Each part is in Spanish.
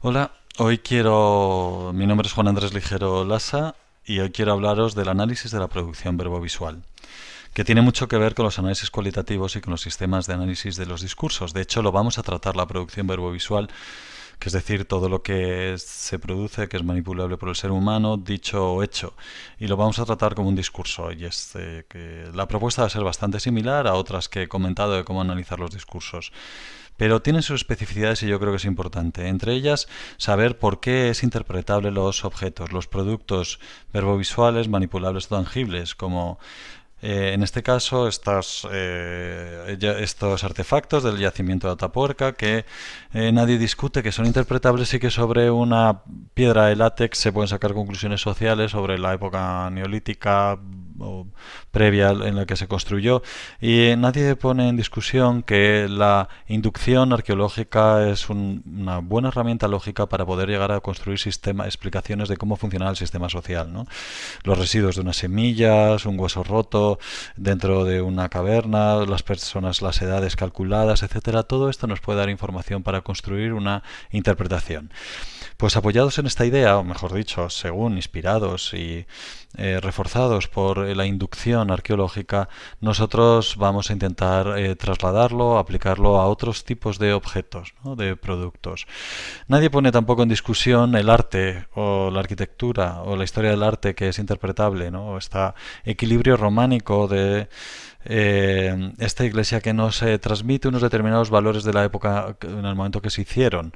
Hola, mi nombre es Juan Andrés Ligero Lassa y hoy quiero hablaros del análisis de la producción verbovisual, que tiene mucho que ver con los análisis cualitativos y con los sistemas de análisis de los discursos. De hecho, lo vamos a tratar la producción verbovisual, que es decir, todo lo que se produce, que es manipulable por el ser humano, dicho o hecho, y lo vamos a tratar como un discurso. Y que la propuesta va a ser bastante similar a otras que he comentado de cómo analizar los discursos. Pero tienen sus especificidades y yo creo que es importante. Entre ellas, saber por qué es interpretable los objetos, los productos verbovisuales, manipulables o tangibles, como en este caso estos artefactos del yacimiento de Atapuerca que nadie discute que son interpretables y que sobre una piedra de látex se pueden sacar conclusiones sociales sobre la época neolítica o previa en la que se construyó, y nadie pone en discusión que la inducción arqueológica es una buena herramienta lógica para poder llegar a construir explicaciones de cómo funciona el sistema social, ¿no? Los residuos de unas semillas, un hueso roto dentro de una caverna, las personas, las edades calculadas, etcétera. Todo esto nos puede dar información para construir una interpretación. Pues apoyados en esta idea, o mejor dicho, según inspirados y reforzados por la inducción arqueológica, nosotros vamos a intentar trasladarlo, aplicarlo a otros tipos de objetos, ¿no? De productos. Nadie pone tampoco en discusión el arte o la arquitectura o la historia del arte que es interpretable, ¿no? Este equilibrio románico de esta iglesia que nos transmite unos determinados valores de la época en el momento que se hicieron.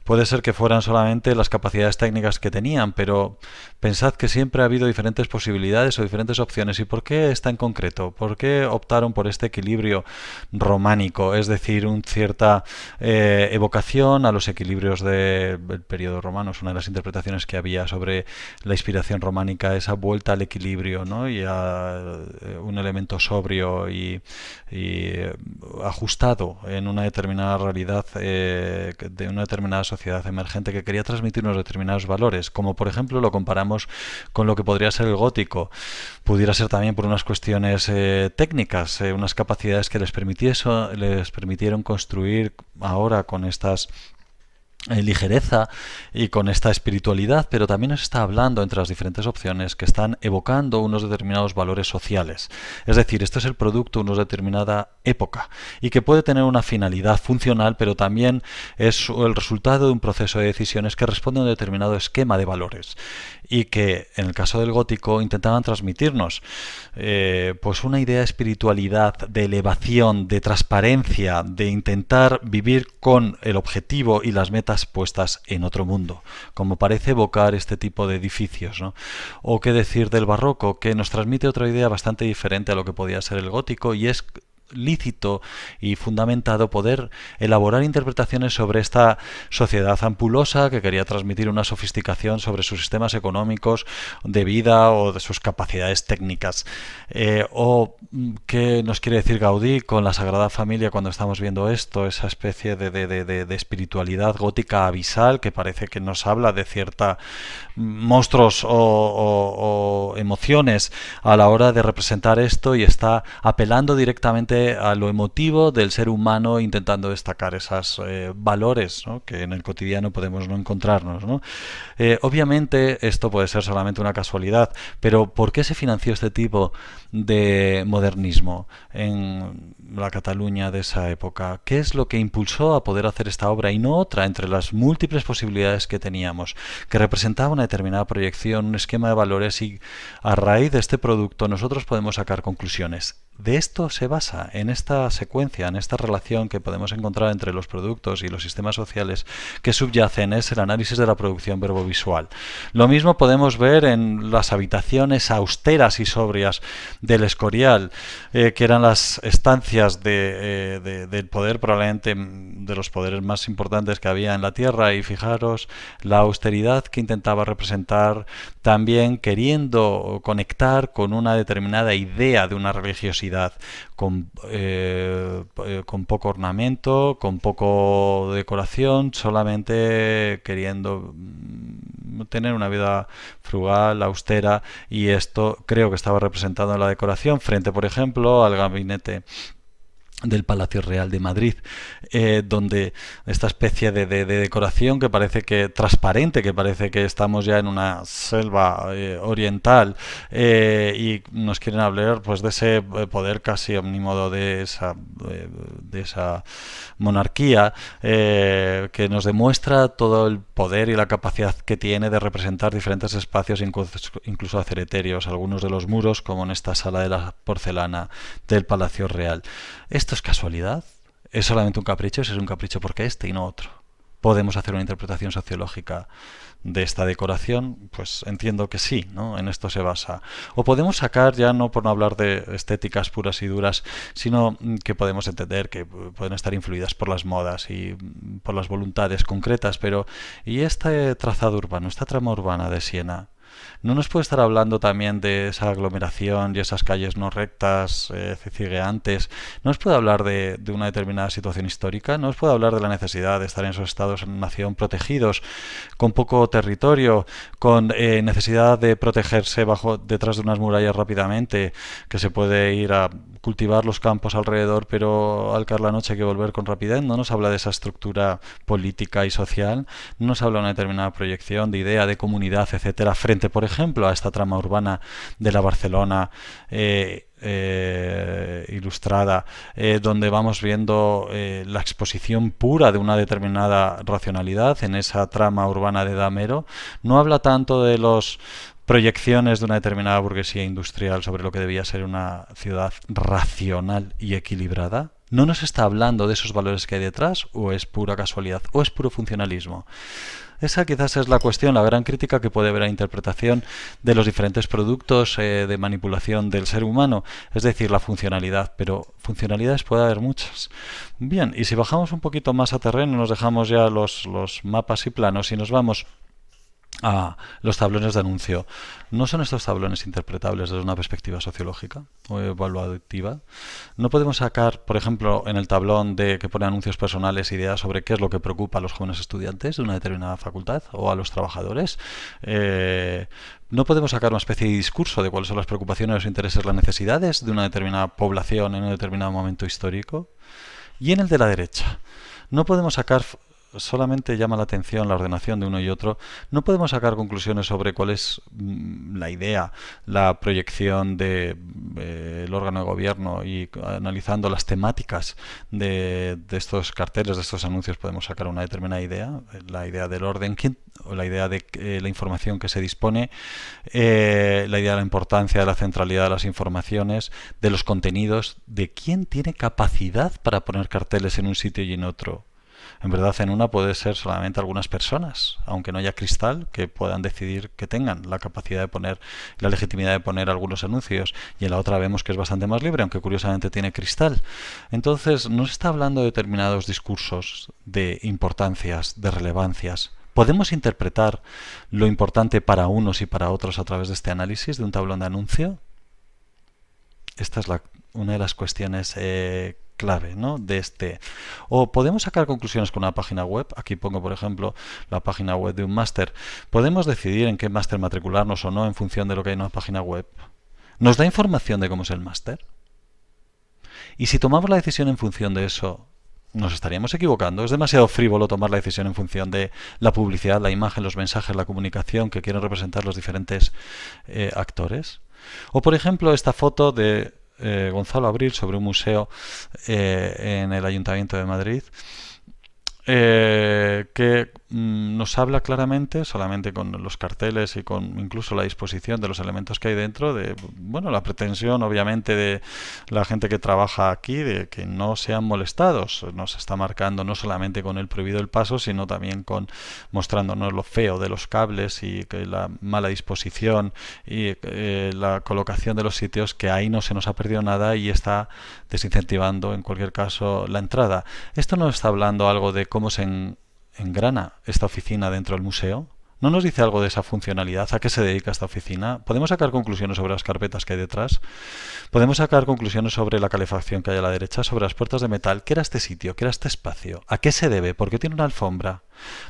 Puede ser que fueran solamente las capacidades técnicas que tenían, pero pensad que siempre ha habido diferentes posibilidades o diferentes opciones. ¿Y por qué esta en concreto? ¿Por qué optaron por este equilibrio románico? Es decir, una cierta evocación a los equilibrios del periodo romano. Es una de las interpretaciones que había sobre la inspiración románica, esa vuelta al equilibrio, ¿no? Y a un elemento sobrio y ajustado en una determinada realidad de una determinada sociedad emergente que quería transmitir unos determinados valores, como por ejemplo lo comparamos con lo que podría ser el gótico. Pudiera ser también por unas cuestiones técnicas, unas capacidades que les permitieron construir ahora con estas ligereza y con esta espiritualidad, pero también nos está hablando entre las diferentes opciones que están evocando unos determinados valores sociales. Es decir, esto es el producto de una determinada época y que puede tener una finalidad funcional, pero también es el resultado de un proceso de decisiones que responde a un determinado esquema de valores y que en el caso del gótico intentaban transmitirnos pues una idea de espiritualidad, de elevación, de transparencia, de intentar vivir con el objetivo y las metas puestas en otro mundo, como parece evocar este tipo de edificios, ¿no? O qué decir del barroco, que nos transmite otra idea bastante diferente a lo que podía ser el gótico, y es lícito y fundamentado poder elaborar interpretaciones sobre esta sociedad ampulosa que quería transmitir una sofisticación sobre sus sistemas económicos de vida o de sus capacidades técnicas. O qué nos quiere decir Gaudí con la Sagrada Familia cuando estamos viendo esto, esa especie de espiritualidad gótica abisal que parece que nos habla de cierta monstruos o emociones a la hora de representar esto, y está apelando directamente a lo emotivo del ser humano, intentando destacar esos valores, ¿no? Que en el cotidiano podemos no encontrarnos, ¿no? Obviamente esto puede ser solamente una casualidad, pero ¿por qué se financió este tipo de modernismo en la Cataluña de esa época? ¿Qué es lo que impulsó a poder hacer esta obra y no otra entre las múltiples posibilidades que teníamos, que representaba una determinada proyección, un esquema de valores, y a raíz de este producto nosotros podemos sacar conclusiones? De esto se basa, en esta secuencia, en esta relación que podemos encontrar entre los productos y los sistemas sociales que subyacen, es el análisis de la producción verbovisual. Lo mismo podemos ver en las habitaciones austeras y sobrias del Escorial, que eran las estancias del poder, probablemente de los poderes más importantes que había en la tierra, y fijaros la austeridad que intentaba representar, también queriendo conectar con una determinada idea de una religiosidad con poco ornamento, con poco decoración, solamente queriendo tener una vida frugal, austera, y esto creo que estaba representado en la decoración frente, por ejemplo, al gabinete del Palacio Real de Madrid, donde esta especie de decoración que parece que transparente, que parece que estamos ya en una selva oriental, y nos quieren hablar pues de ese poder casi omnímodo de esa monarquía, que nos demuestra todo el poder y la capacidad que tiene de representar diferentes espacios, incluso hacer etéreos, algunos de los muros, como en esta sala de la porcelana del Palacio Real. ¿Esto es casualidad? ¿Es solamente un capricho? ¿Es un capricho porque este y no otro? ¿Podemos hacer una interpretación sociológica de esta decoración? Pues entiendo que sí, ¿no? En esto se basa. O podemos sacar, ya no por no hablar de estéticas puras y duras, sino que podemos entender que pueden estar influidas por las modas y por las voluntades concretas, pero ¿y este trazado urbano, esta trama urbana de Siena? ¿No nos puede estar hablando también de esa aglomeración y esas calles no rectas, cigueantes? ¿No nos puede hablar de una determinada situación histórica? ¿No nos puede hablar de la necesidad de estar en esos estados-nación protegidos, con poco territorio, con necesidad de protegerse detrás de unas murallas rápidamente, que se puede ir a cultivar los campos alrededor, pero al caer la noche hay que volver con rapidez? ¿No nos habla de esa estructura política y social? ¿No nos habla de una determinada proyección de idea, de comunidad, etcétera, frente, por ejemplo, a esta trama urbana de la Barcelona ilustrada, donde vamos viendo la exposición pura de una determinada racionalidad en esa trama urbana de Damero? No habla tanto de los proyecciones de una determinada burguesía industrial sobre lo que debía ser una ciudad racional y equilibrada. ¿No nos está hablando de esos valores que hay detrás, o es pura casualidad, o es puro funcionalismo? Esa quizás es la cuestión, la gran crítica que puede haber a la interpretación de los diferentes productos de manipulación del ser humano, es decir, la funcionalidad, pero funcionalidades puede haber muchas. Bien, y si bajamos un poquito más a terreno, nos dejamos ya los mapas y planos y nos vamos a los tablones de anuncio. ¿No son estos tablones interpretables desde una perspectiva sociológica o evaluativa? ¿No podemos sacar, por ejemplo, en el tablón que pone anuncios personales, ideas sobre qué es lo que preocupa a los jóvenes estudiantes de una determinada facultad o a los trabajadores? ¿No podemos sacar una especie de discurso de cuáles son las preocupaciones, los intereses, las necesidades de una determinada población en un determinado momento histórico? Y en el de la derecha, ¿no podemos sacar, solamente llama la atención la ordenación de uno y otro, no podemos sacar conclusiones sobre cuál es la idea, la proyección el órgano de gobierno, y analizando las temáticas de estos carteles, de estos anuncios, podemos sacar una determinada idea, la idea del orden, o la idea de la información que se dispone, la idea de la importancia de la centralidad de las informaciones, de los contenidos, de quién tiene capacidad para poner carteles en un sitio y en otro. En verdad, en una puede ser solamente algunas personas, aunque no haya cristal, que puedan decidir que tengan la capacidad de poner, la legitimidad de poner algunos anuncios, y en la otra vemos que es bastante más libre, aunque curiosamente tiene cristal. Entonces, no se está hablando de determinados discursos, de importancias, de relevancias. ¿Podemos interpretar lo importante para unos y para otros a través de este análisis de un tablón de anuncio? Esta es una de las cuestiones clave, ¿no? De este. O podemos sacar conclusiones con una página web. Aquí pongo, por ejemplo, la página web de un máster. ¿Podemos decidir en qué máster matricularnos o no en función de lo que hay en una página web? ¿Nos da información de cómo es el máster? Y si tomamos la decisión en función de eso, ¿nos estaríamos equivocando? ¿Es demasiado frívolo tomar la decisión en función de la publicidad, la imagen, los mensajes, la comunicación que quieren representar los diferentes actores? O, por ejemplo, esta foto de Gonzalo Abril sobre un museo en el Ayuntamiento de Madrid, que nos habla claramente, solamente con los carteles y con incluso la disposición de los elementos que hay dentro, de la pretensión obviamente de la gente que trabaja aquí de que no sean molestados. Nos está marcando no solamente con el prohibido el paso, sino también con mostrándonos lo feo de los cables y que la mala disposición y la colocación de los sitios, que ahí no se nos ha perdido nada y está desincentivando en cualquier caso la entrada. Esto nos está hablando algo de cómo se engrana esta oficina dentro del museo. ¿No nos dice algo de esa funcionalidad? ¿A qué se dedica esta oficina? ¿Podemos sacar conclusiones sobre las carpetas que hay detrás? ¿Podemos sacar conclusiones sobre la calefacción que hay a la derecha, sobre las puertas de metal? ¿Qué era este sitio? ¿Qué era este espacio? ¿A qué se debe? ¿Por qué tiene una alfombra?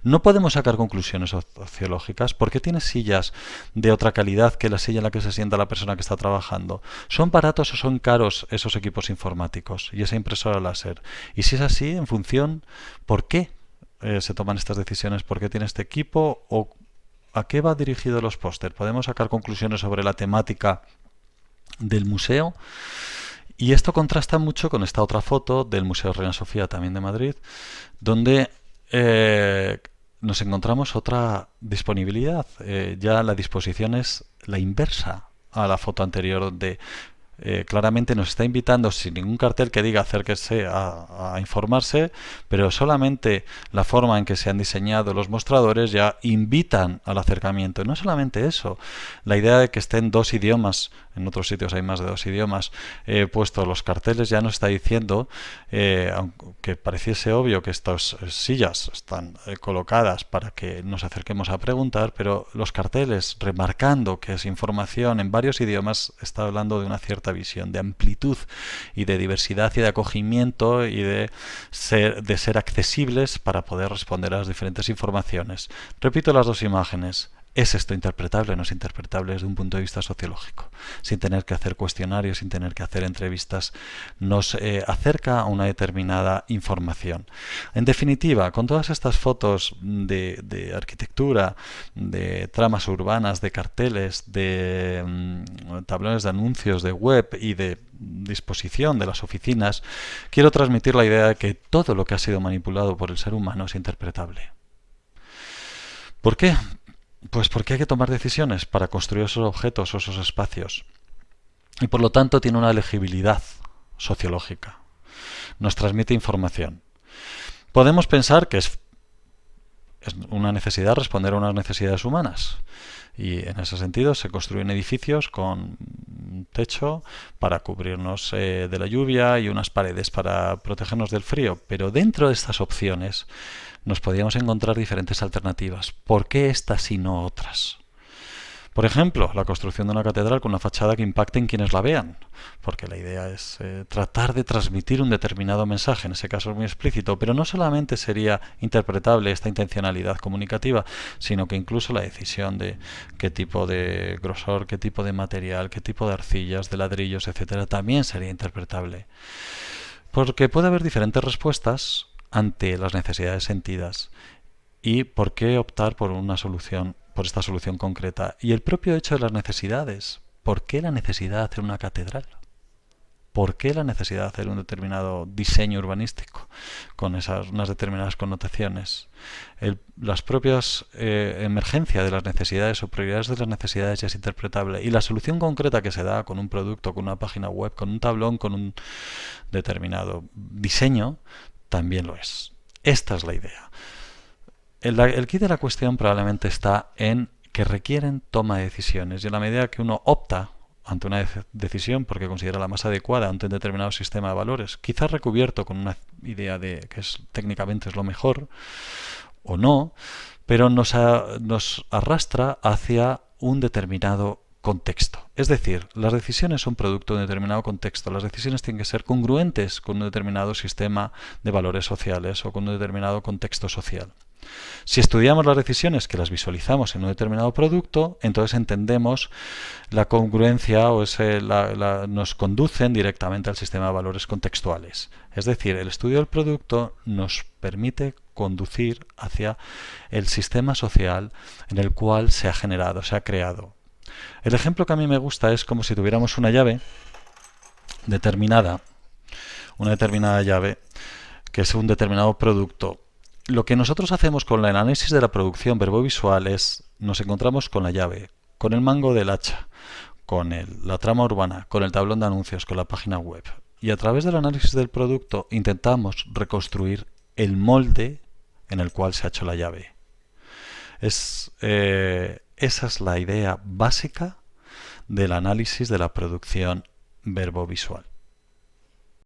No podemos sacar conclusiones sociológicas. ¿Por qué tiene sillas de otra calidad que la silla en la que se sienta la persona que está trabajando? ¿Son baratos o son caros esos equipos informáticos y esa impresora láser? Y si es así, en función, ¿por qué se toman estas decisiones? ¿Por qué tiene este equipo? ¿O a qué va dirigido los póster? ¿Podemos sacar conclusiones sobre la temática del museo? Y esto contrasta mucho con esta otra foto del Museo Reina Sofía, también de Madrid, donde nos encontramos otra disponibilidad. Ya la disposición es la inversa a la foto anterior, donde claramente nos está invitando, sin ningún cartel que diga acérquese a informarse, pero solamente la forma en que se han diseñado los mostradores ya invitan al acercamiento. Y no solamente eso, la idea de que estén dos idiomas, en otros sitios hay más de dos idiomas, puestos los carteles, ya nos está diciendo, aunque pareciese obvio que estas sillas están colocadas para que nos acerquemos a preguntar, pero los carteles remarcando que es información en varios idiomas, está hablando de una cierta visión de amplitud y de diversidad y de acogimiento y de ser accesibles para poder responder a las diferentes informaciones. Repito las dos imágenes. ¿Es esto interpretable o no es interpretable desde un punto de vista sociológico? Sin tener que hacer cuestionarios, sin tener que hacer entrevistas, nos acerca a una determinada información. En definitiva, con todas estas fotos de arquitectura, de tramas urbanas, de carteles, de tablones de anuncios, de web y de disposición de las oficinas, quiero transmitir la idea de que todo lo que ha sido manipulado por el ser humano es interpretable. ¿Por qué? Pues porque hay que tomar decisiones para construir esos objetos o esos espacios. Y por lo tanto tiene una legibilidad sociológica. Nos transmite información. Podemos pensar que es una necesidad responder a unas necesidades humanas. Y en ese sentido se construyen edificios con un techo para cubrirnos de la lluvia y unas paredes para protegernos del frío. Pero dentro de estas opciones nos podíamos encontrar diferentes alternativas. ¿Por qué estas y no otras? Por ejemplo, la construcción de una catedral con una fachada que impacte en quienes la vean, porque la idea es tratar de transmitir un determinado mensaje, en ese caso es muy explícito, pero no solamente sería interpretable esta intencionalidad comunicativa, sino que incluso la decisión de qué tipo de grosor, qué tipo de material, qué tipo de arcillas, de ladrillos, etcétera, también sería interpretable. Porque puede haber diferentes respuestas ante las necesidades sentidas y por qué optar por una solución, por esta solución concreta. Y el propio hecho de las necesidades. ¿Por qué la necesidad de hacer una catedral? ¿Por qué la necesidad de hacer un determinado diseño urbanístico con unas determinadas connotaciones? Las propias emergencias de las necesidades o prioridades de las necesidades ya es interpretable. Y la solución concreta que se da con un producto, con una página web, con un tablón, con un determinado diseño, también lo es. Esta es la idea. El quid de la cuestión probablemente está en que requieren toma de decisiones y en la medida que uno opta ante una decisión porque considera la más adecuada ante un determinado sistema de valores, quizás recubierto con una idea de que técnicamente es lo mejor o no, pero nos arrastra hacia un determinado contexto. Es decir, las decisiones son producto de un determinado contexto. Las decisiones tienen que ser congruentes con un determinado sistema de valores sociales o con un determinado contexto social. Si estudiamos las decisiones que las visualizamos en un determinado producto, entonces entendemos la congruencia o nos conducen directamente al sistema de valores contextuales. Es decir, el estudio del producto nos permite conducir hacia el sistema social en el cual se ha generado, se ha creado. El ejemplo que a mí me gusta es como si tuviéramos una llave determinada, una determinada llave que es un determinado producto. Lo que nosotros hacemos con el análisis de la producción verbovisual es, nos encontramos con la llave, con el mango del hacha, con la trama urbana, con el tablón de anuncios, con la página web. Y a través del análisis del producto intentamos reconstruir el molde en el cual se ha hecho la llave. Esa es la idea básica del análisis de la producción verbovisual.